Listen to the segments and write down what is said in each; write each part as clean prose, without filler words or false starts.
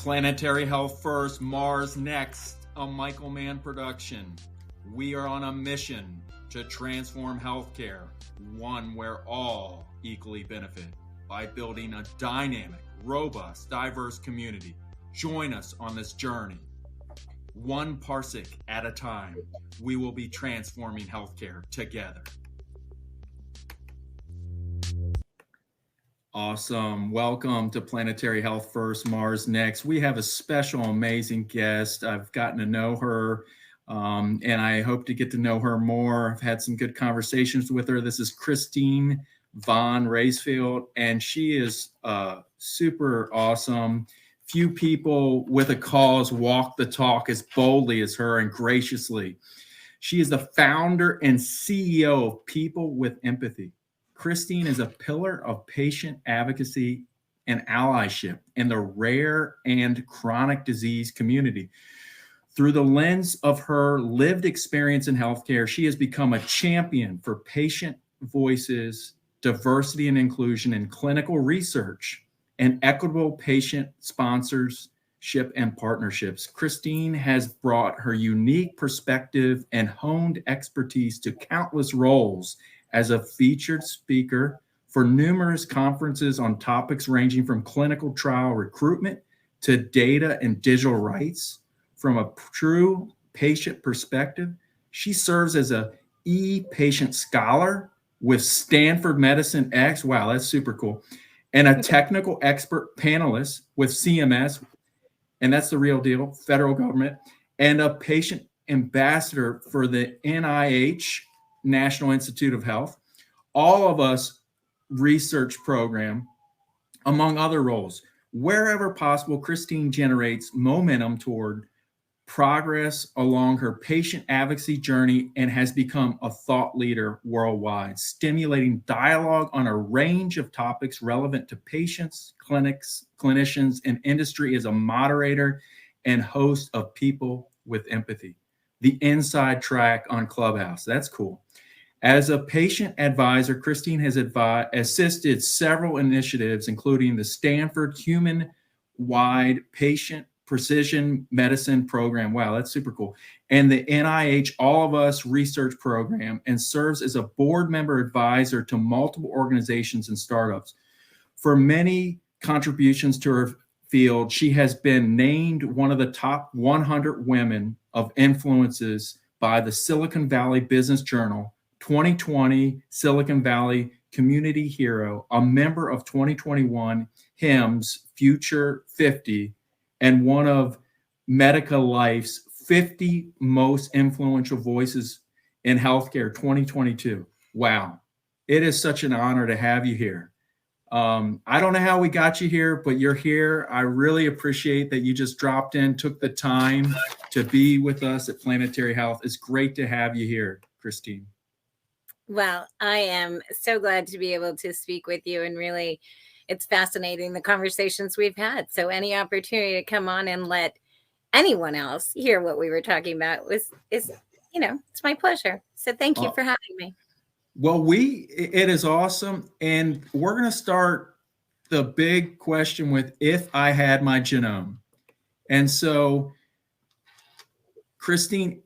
Planetary Health First, Mars Next, a Michael Mann production. We are on a mission to transform healthcare, one where all equally benefit, by building a dynamic, robust, diverse community. Join us on this journey. One parsec at a time, we will be transforming healthcare together. Awesome. Welcome to Planetary Health First, Mars Next. We have a special, amazing guest. I've gotten to know her, and I hope to get to know her more. I've had some good conversations with her. This is Christine Von Raesfeld, and she is super awesome. Few people with a cause walk the talk as boldly as her and graciously. She is the founder and CEO of People with Empathy. Christine is a pillar of patient advocacy and allyship in the rare and chronic disease community. Through the lens of her lived experience in healthcare, she has become a champion for patient voices, diversity and inclusion in clinical research, and equitable patient sponsorship and partnerships. Christine has brought her unique perspective and honed expertise to countless roles as a featured speaker for numerous conferences on topics ranging from clinical trial recruitment to data and digital rights. From a true patient perspective, she serves as a e-patient scholar with Stanford Medicine X, wow, that's super cool, and a technical expert panelist with CMS, and that's the real deal, federal government, and a patient ambassador for the NIH, National Institute of Health, All of Us research program, among other roles. Wherever possible, Christine generates momentum toward progress along her patient advocacy journey and has become a thought leader worldwide, stimulating dialogue on a range of topics relevant to patients, clinics, clinicians, and industry as a moderator and host of People with Empathy, the inside track on Clubhouse. That's cool. As a patient advisor, Christine has assisted several initiatives, including the Stanford Human-Wide Patient Precision Medicine Program. Wow, that's super cool. And the NIH All of Us Research Program, and serves as a board member advisor to multiple organizations and startups. For many contributions to her field, she has been named one of the top 100 women of influences by the Silicon Valley Business Journal, 2020 Silicon Valley Community Hero, a member of 2021 HIMSS Future 50, and one of Medica Life's 50 most influential voices in healthcare 2022. Wow. It is such an honor to have you here. I don't know how we got you here, but you're here. I really appreciate that you just dropped in, took the time to be with us at Planetary Health. It's great to have you here, Christine. Well, I am so glad to be able to speak with you, and really, it's fascinating the conversations we've had. So any opportunity to come on and let anyone else hear what we were talking about is it's my pleasure. So thank you for having me. Well, it is awesome. And we're going to start the big question with if I had my genome. And so, Christine,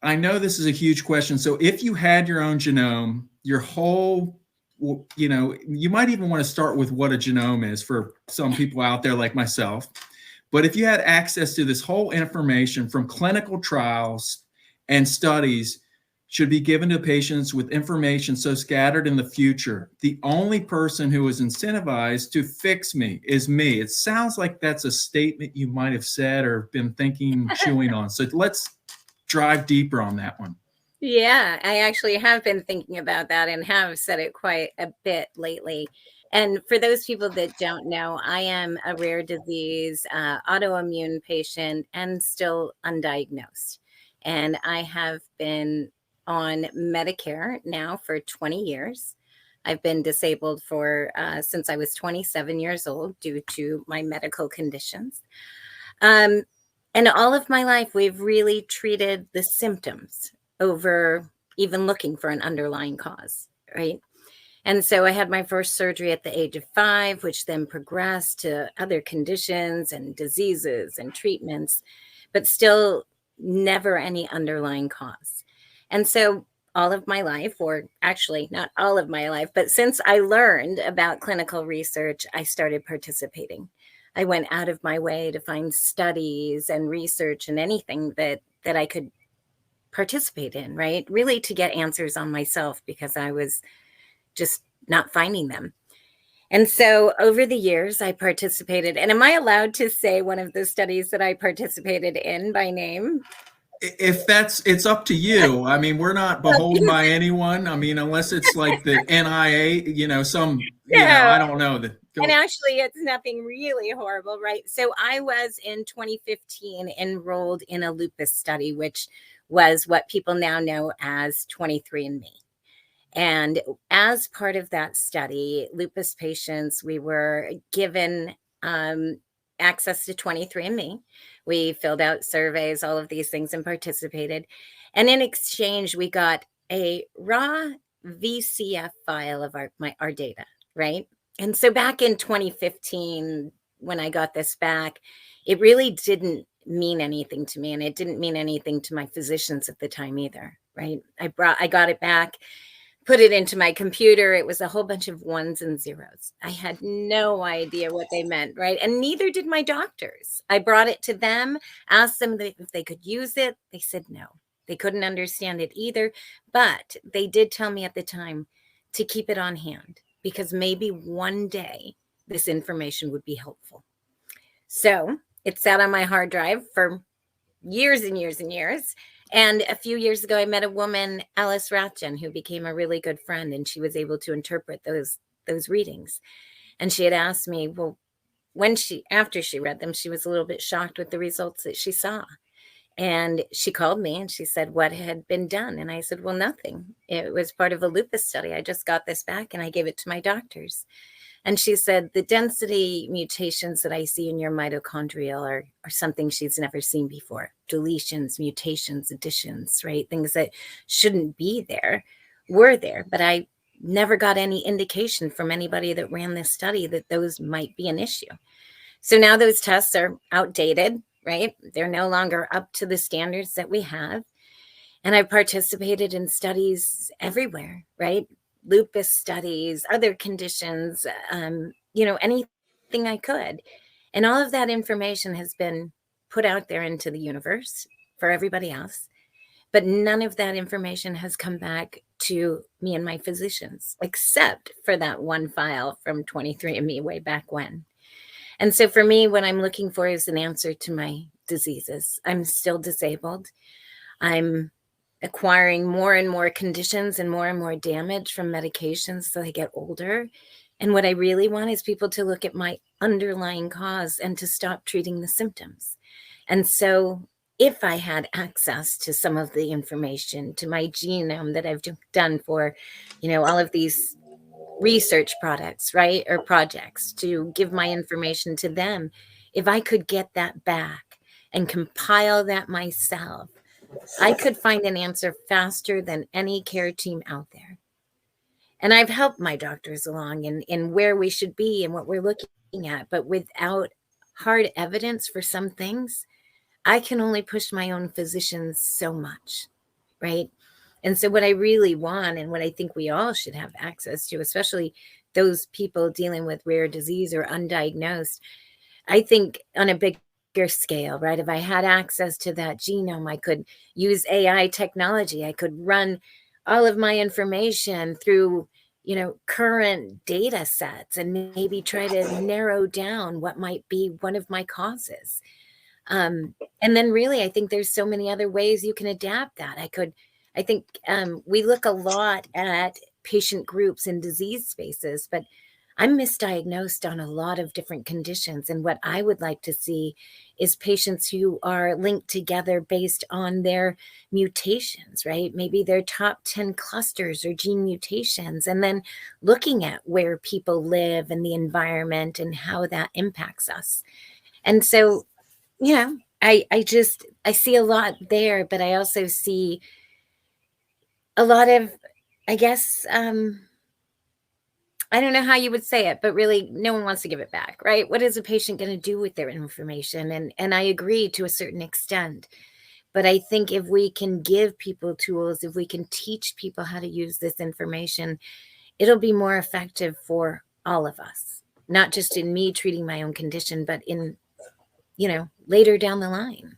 I know this is a huge question. So if you had your own genome, your whole, you might even want to start with what a genome is for some people out there like myself. But if you had access to this whole information from clinical trials and studies should be given to patients with information so scattered in the future, the only person who is incentivized to fix me is me. It sounds like that's a statement you might have said or been thinking, chewing on. So let's drive deeper on that one. Yeah, I actually have been thinking about that and have said it quite a bit lately. And for those people that don't know, I am a rare disease autoimmune patient and still undiagnosed. And I have been on Medicare now for 20 years. I've been disabled for since I was 27 years old due to my medical conditions. And all of my life, we've really treated the symptoms over even looking for an underlying cause, right? And so I had my first surgery at the age of 5, which then progressed to other conditions and diseases and treatments, but still never any underlying cause. And so all of my life, or actually not all of my life, but since I learned about clinical research, I started participating. I went out of my way to find studies and research and anything that I could participate in, right? Really to get answers on myself, because I was just not finding them. And so over the years, I participated. And am I allowed to say one of the studies that I participated in by name? If it's up to you. I mean, we're not beholden by anyone. I mean, unless it's like the NIA, I don't know. And actually, it's nothing really horrible, right? So I was in 2015 enrolled in a lupus study, which was what people now know as 23andMe. And as part of that study, lupus patients, we were given access to 23andMe. We filled out surveys, all of these things, and participated. And in exchange, we got a raw VCF file of our data, right? And so back in 2015, when I got this back, it really didn't mean anything to me. And it didn't mean anything to my physicians at the time either, right? I got it back, put it into my computer. It was a whole bunch of ones and zeros. I had no idea what they meant, right? And neither did my doctors. I brought it to them, asked them if they could use it. They said no. They couldn't understand it either. But they did tell me at the time to keep it on hand, because maybe one day this information would be helpful. So it sat on my hard drive for years and years and years. And a few years ago, I met a woman, Alice Rathjen, who became a really good friend, and she was able to interpret those readings. And she had asked me, well, after she read them, she was a little bit shocked with the results that she saw. And she called me and she said, what had been done? And I said, well, nothing. It was part of a lupus study. I just got this back and I gave it to my doctors. And she said, the density mutations that I see in your mitochondria are something she's never seen before. Deletions, mutations, additions, right? Things that shouldn't be there were there. But I never got any indication from anybody that ran this study that those might be an issue. So now those tests are outdated, right? They're no longer up to the standards that we have. And I've participated in studies everywhere, right? Lupus studies, other conditions, anything I could. And all of that information has been put out there into the universe for everybody else. But none of that information has come back to me and my physicians, except for that one file from 23andMe way back when. And so for me, what I'm looking for is an answer to my diseases. I'm still disabled. I'm acquiring more and more conditions and more damage from medications as I get older. And what I really want is people to look at my underlying cause and to stop treating the symptoms. And so if I had access to some of the information, to my genome that I've done for, all of these research products, right? Or projects, to give my information to them, if I could get that back and compile that myself, I could find an answer faster than any care team out there. And I've helped my doctors along in where we should be and what we're looking at. But without hard evidence for some things, I can only push my own physicians so much, right? And so what I really want, and what I think we all should have access to, especially those people dealing with rare disease or undiagnosed, I think on a bigger scale, right? If I had access to that genome, I could use AI technology. I could run all of my information through, current data sets and maybe try to narrow down what might be one of my causes. And then really, I think there's so many other ways you can adapt that. I think we look a lot at patient groups and disease spaces, but I'm misdiagnosed on a lot of different conditions. And what I would like to see is patients who are linked together based on their mutations, right? Maybe their top 10 clusters or gene mutations, and then looking at where people live and the environment and how that impacts us. And so, I see a lot there, but I also see a lot of, I guess, I don't know how you would say it, but really no one wants to give it back, right? What is a patient going to do with their information? And I agree to a certain extent. But I think if we can give people tools, if we can teach people how to use this information, it'll be more effective for all of us, not just in me treating my own condition, but in, later down the line.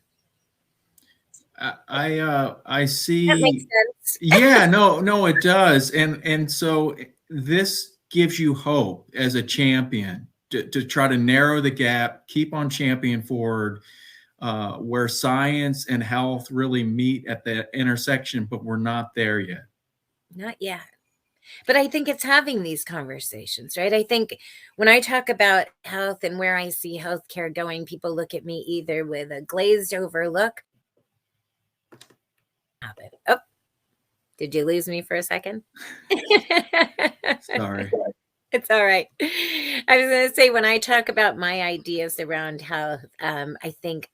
I That makes see. sense. Yeah, no, it does. And so this gives you hope as a champion to try to narrow the gap, keep on championing forward, where science and health really meet at the intersection, but we're not there yet. Not yet. But I think it's having these conversations, right? I think when I talk about health and where I see healthcare going, people look at me either with a glazed over look. Oh, did you lose me for a second? Sorry. It's all right. I was going to say, when I talk about my ideas around health, I think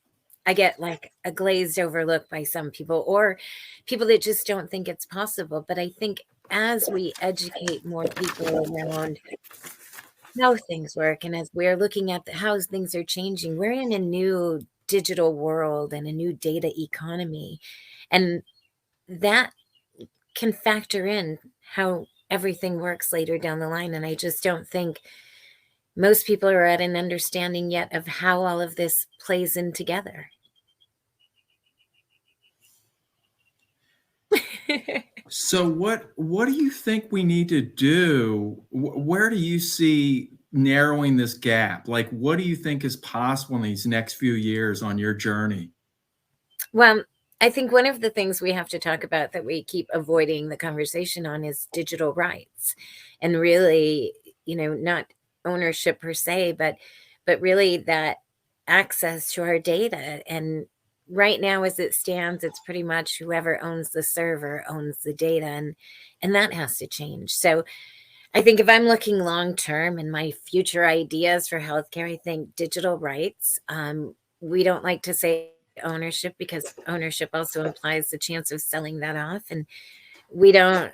I get like a glazed over look by some people, or people that just don't think it's possible. But I think as we educate more people around how things work, and as we're looking at how things are changing, we're in a new digital world and a new data economy. And that can factor in how everything works later down the line. And I just don't think most people are at an understanding yet of how all of this plays in together. So what do you think we need to do? Where do you see narrowing this gap? Like, what do you think is possible in these next few years on your journey? Well, I think one of the things we have to talk about that we keep avoiding the conversation on is digital rights, and really, not ownership per se, but really that access to our data. And right now, as it stands, it's pretty much whoever owns the server owns the data, and that has to change. So I think if I'm looking long term and my future ideas for healthcare, I think digital rights. We don't like to say ownership, because ownership also implies the chance of selling that off, and we don't,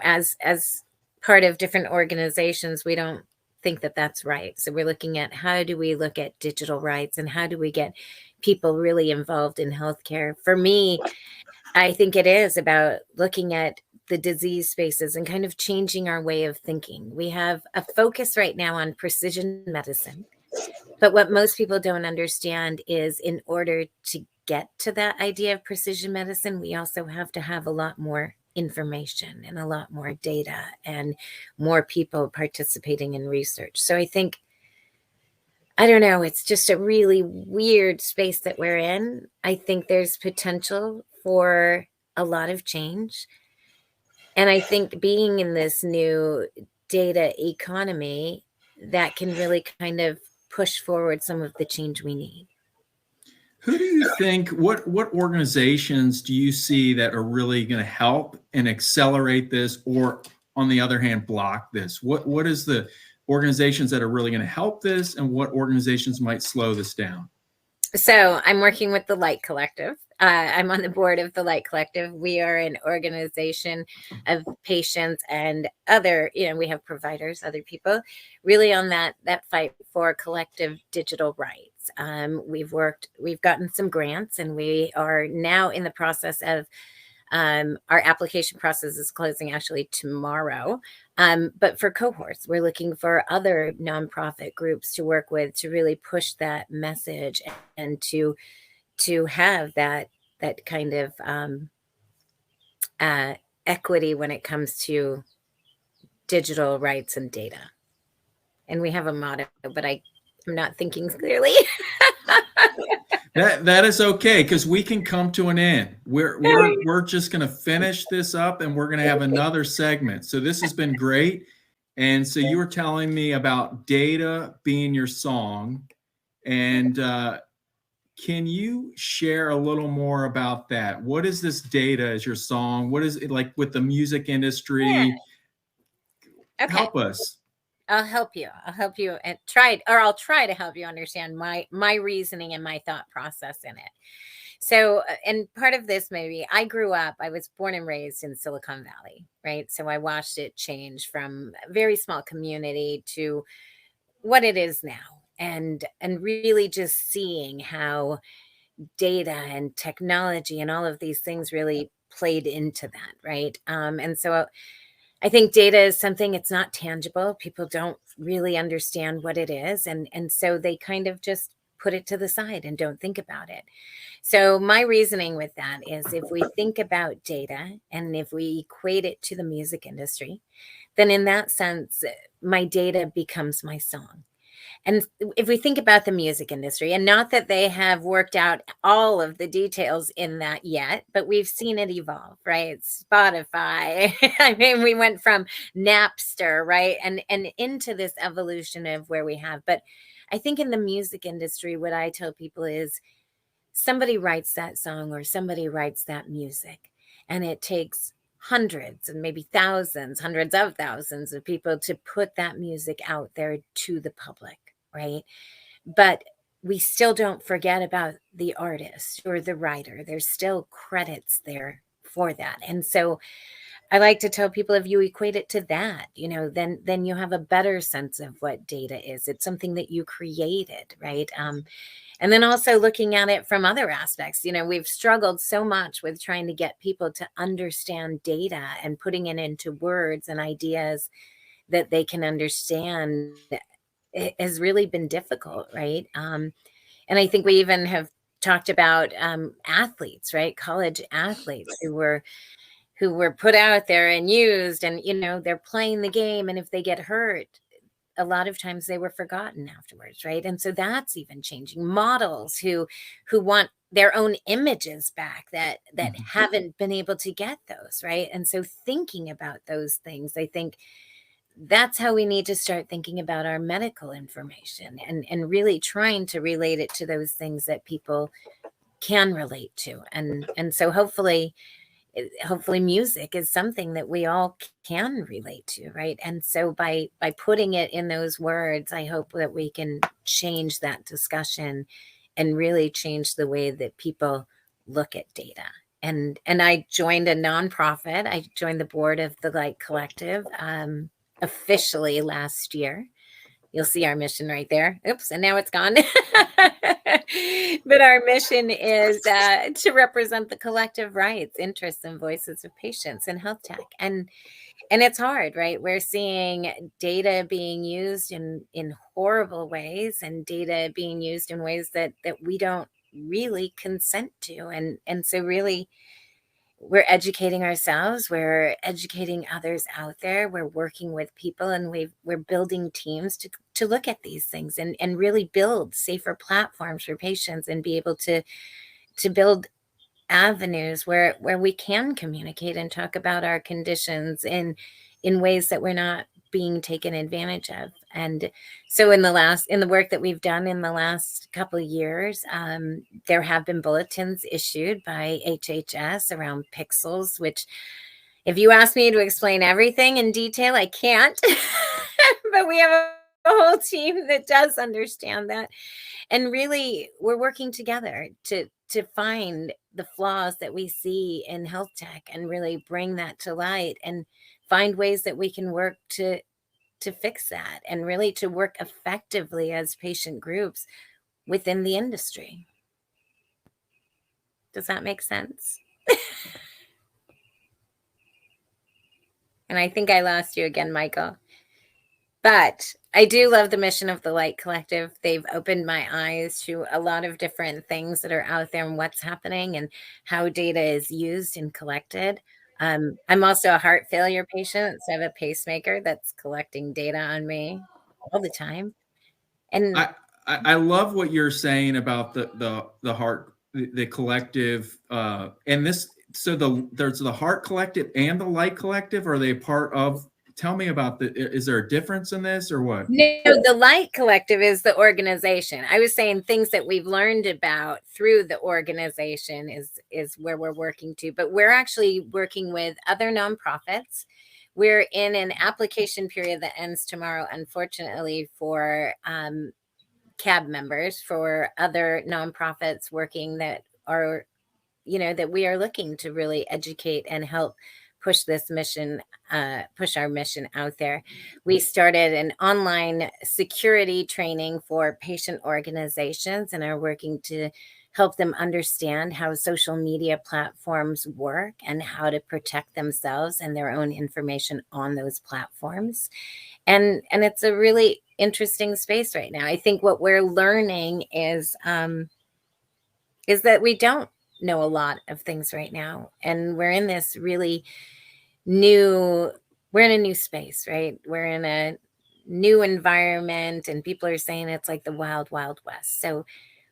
as part of different organizations, we don't think that that's right. So we're looking at, how do we look at digital rights, and how do we get people really involved in healthcare? For me, I think it is about looking at the disease spaces and kind of changing our way of thinking. We have a focus right now on precision medicine, but what most people don't understand is, in order to get to that idea of precision medicine, we also have to have a lot more information and a lot more data and more people participating in research. So I think, I don't know, it's just a really weird space that we're in. I think there's potential for a lot of change. And I think being in this new data economy, that can really kind of push forward some of the change we need. Who do you think, what organizations do you see that are really going to help and accelerate this, or on the other hand, block this? What is the organizations that are really going to help this, and what organizations might slow this down? So I'm working with the Light Collective. I'm on the board of the Light Collective. We are an organization of patients and other, we have providers, other people, really on that fight for collective digital rights. We've gotten some grants, and we are now in the process of, our application process is closing actually tomorrow. But for cohorts, we're looking for other nonprofit groups to work with to really push that message, and to have that kind of equity when it comes to digital rights and data. And we have a motto, but I'm not thinking clearly. That is okay, because we can come to an end. We're just going to finish this up, and we're going to have another segment. So this has been great. And so you were telling me about data being your song, and can you share a little more about that? What is this data as your song? What is it like with the music industry? Yeah. Okay. Help us. I'll help you and I'll try to help you understand my reasoning and my thought process in it. So, and part of this, maybe I was born and raised in Silicon Valley, right? So I watched it change from a very small community to what it is now. And really just seeing how data and technology and all of these things really played into that, right? And so I think data is something, it's not tangible. People don't really understand what it is. And so they kind of just put it to the side and don't think about it. So my reasoning with that is, if we think about data and if we equate it to the music industry, then in that sense, my data becomes my song. And if we think about the music industry, and not that they have worked out all of the details in that yet, but we've seen it evolve, right? Spotify. I mean, we went from Napster, right? And into this evolution of where we have. But I think in the music industry, what I tell people is, somebody writes that song or somebody writes that music, and it takes hundreds and maybe thousands, hundreds of thousands of people to put that music out there to the public, right? But we still don't forget about the artist or the writer. There's still credits there for that. And so I like to tell people, if you equate it to that, then you have a better sense of what data is. It's something that you created, right? And then also looking at it from other aspects. We've struggled so much with trying to get people to understand data and putting it into words and ideas that they can understand. It has really been difficult, right? And I think we even have talked about athletes, right? College athletes who were put out there and used, and they're playing the game, and if they get hurt, a lot of times they were forgotten afterwards, right? And so that's even changing. Models who want their own images back, that haven't been able to get those, right? And so thinking about those things, I think that's how we need to start thinking about our medical information, and really trying to relate it to those things that people can relate to. And so hopefully music is something that we all can relate to, right? And so by putting it in those words, I hope that we can change that discussion and really change the way that people look at data. And I joined a nonprofit. I joined the board of the Light Collective officially last year. You'll see our mission right there. Oops, and now it's gone. But our mission is to represent the collective rights, interests, and voices of patients in health tech. And it's hard, right? We're seeing data being used in horrible ways, and data being used in ways that we don't really consent to. And so really, we're educating ourselves, we're educating others out there, we're working with people, and we're building teams to look at these things and really build safer platforms for patients, and be able to build avenues where we can communicate and talk about our conditions in ways that we're not being taken advantage of. And so in the work that we've done in the last couple of years, there have been bulletins issued by HHS around pixels, which, if you ask me to explain everything in detail, I can't. But we have a whole team that does understand that. And really, we're working together to find the flaws that we see in health tech, and really bring that to light, and find ways that we can work to fix that, and really to work effectively as patient groups within the industry. Does that make sense? And I think I lost you again, Michael. But I do love the mission of the Light Collective. They've opened my eyes to a lot of different things that are out there, and what's happening, and how data is used and collected. I'm also a heart failure patient, so I have a pacemaker that's collecting data on me all the time. And I love what you're saying about the heart, the collective, and this. So there's the Heart Collective and the Light Collective. Are they part of? Tell me about is there a difference in this, or what? no, the Light Collective is the organization. I was saying things that we've learned about through the organization is where we're working to, but we're actually working with other nonprofits. We're in an application period that ends tomorrow, unfortunately, for CAB members, for other nonprofits working that are, that we are looking to really educate and help push this mission, push our mission out there. We started an online security training for patient organizations and are working to help them understand how social media platforms work and how to protect themselves and their own information on those platforms. And it's a really interesting space right now. I think what we're learning is that we don't know a lot of things right now, and we're in this really we're in a new space, right? We're in a new environment, and people are saying it's like the wild, wild west. So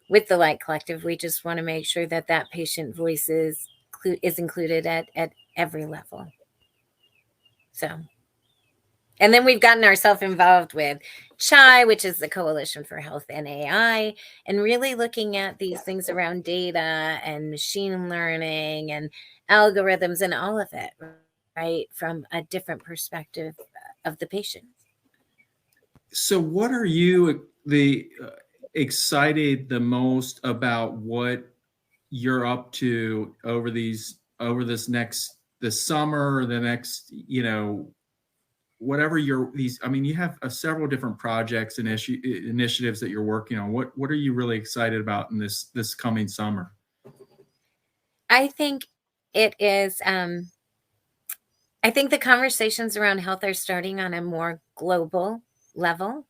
with the Light Collective, we just want to make sure that patient voice is included at every level. So, and then we've gotten ourselves involved with CHAI, which is the Coalition for Health and AI, and really looking at these things around data and machine learning and algorithms and all of it, right, from a different perspective of the patient. So what are you excited the most about what you're up to over this summer, or the next, whatever you have several different projects and initiatives that you're working on. What are you really excited about in this coming summer? I think it is, I think the conversations around health are starting on a more global level,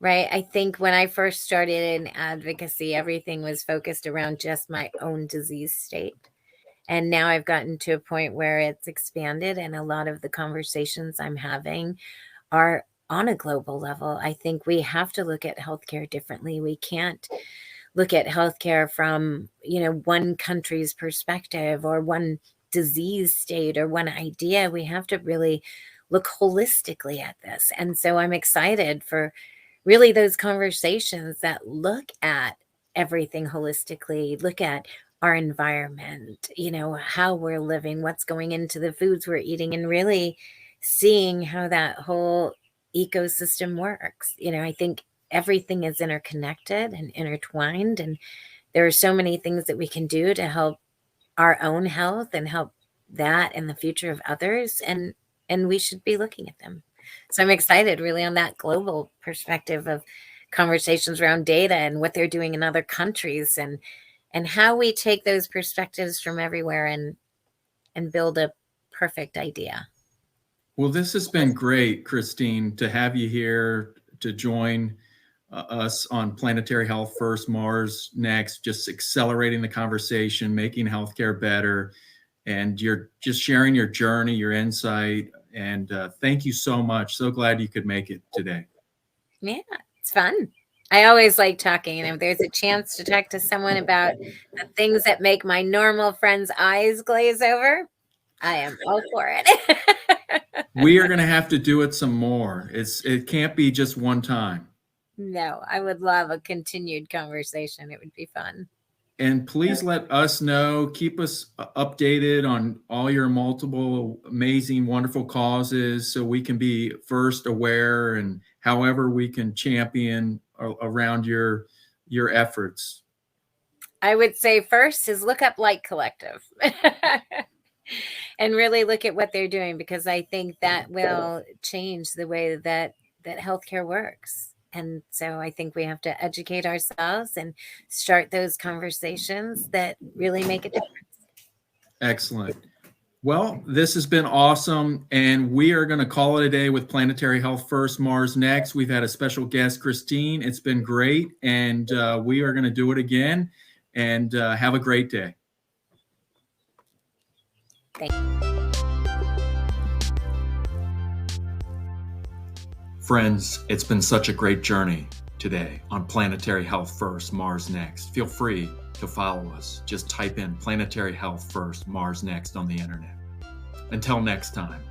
right? I think when I first started in advocacy, everything was focused around just my own disease state. And now I've gotten to a point where it's expanded, and a lot of the conversations I'm having are on a global level. I think we have to look at healthcare differently. We can't look at healthcare from, one country's perspective or one disease state or one idea. We have to really look holistically at this. And so I'm excited for really those conversations that look at everything holistically, look at our environment, how we're living, what's going into the foods we're eating, and really seeing how that whole ecosystem works. I think everything is interconnected and intertwined, and there are so many things that we can do to help our own health and help that and the future of others, and we should be looking at them. So I'm excited really on that global perspective of conversations around data and what they're doing in other countries, and how we take those perspectives from everywhere and build a perfect idea. Well, this has been great, Christine, to have you here to join us on Planetary Health First, Mars Next, just accelerating the conversation, making healthcare better. And you're just sharing your journey, your insight. And thank you so much. So glad you could make it today. Yeah, it's fun. I always like talking. And if there's a chance to talk to someone about the things that make my normal friends' eyes glaze over, I am all for it. We are going to have to do it some more. It can't be just one time. No, I would love a continued conversation. It would be fun. And please let us know, keep us updated on all your multiple amazing, wonderful causes, so we can be first aware, and however we can champion around your efforts. I would say first is look up Light Collective and really look at what they're doing, because I think that will change the way that healthcare works. And so I think we have to educate ourselves and start those conversations that really make a difference. Excellent. Well, this has been awesome. And we are going to call it a day with Planetary Health First, Mars Next. We've had a special guest, Christine. It's been great. And we are going to do it again. And have a great day. Thank you. Friends, it's been such a great journey today on Planetary Health First, Mars Next. Feel free to follow us. Just type in Planetary Health First, Mars Next on the internet. Until next time.